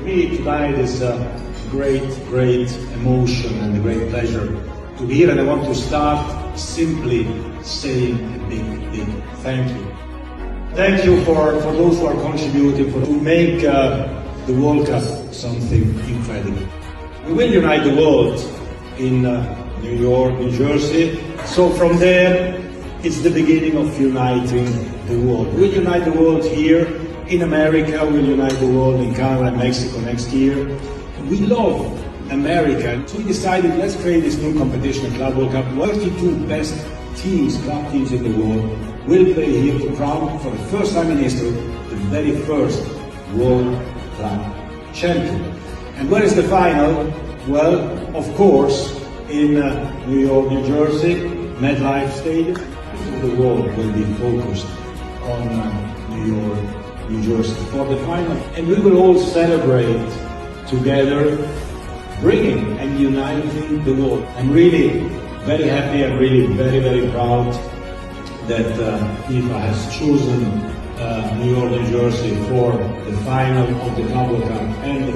me tonight is a great emotion and a great pleasure to be here, and I want to start simply saying a big thank you. Thank you for those who are contributing to make the World Cup something incredible. We will unite the world in New York, New Jersey. So from there, it's the beginning of uniting the world. We'll unite the world here in America, we'll unite the world in Canada and Mexico next year. We love America, so we decided let's create this new competition, Club World Cup. 32 best teams, club teams in the world, will play here to crown, for the first time in history, the very first World Club champion. And where is the final? Well, of course, in New York, New Jersey, MetLife Stadium. The world will be focused on New York, New Jersey for the final. And we will all celebrate together, bringing and uniting the world. I'm really very happy, I'm really very proud that FIFA has chosen New York, New Jersey for the final of the Club World Cup and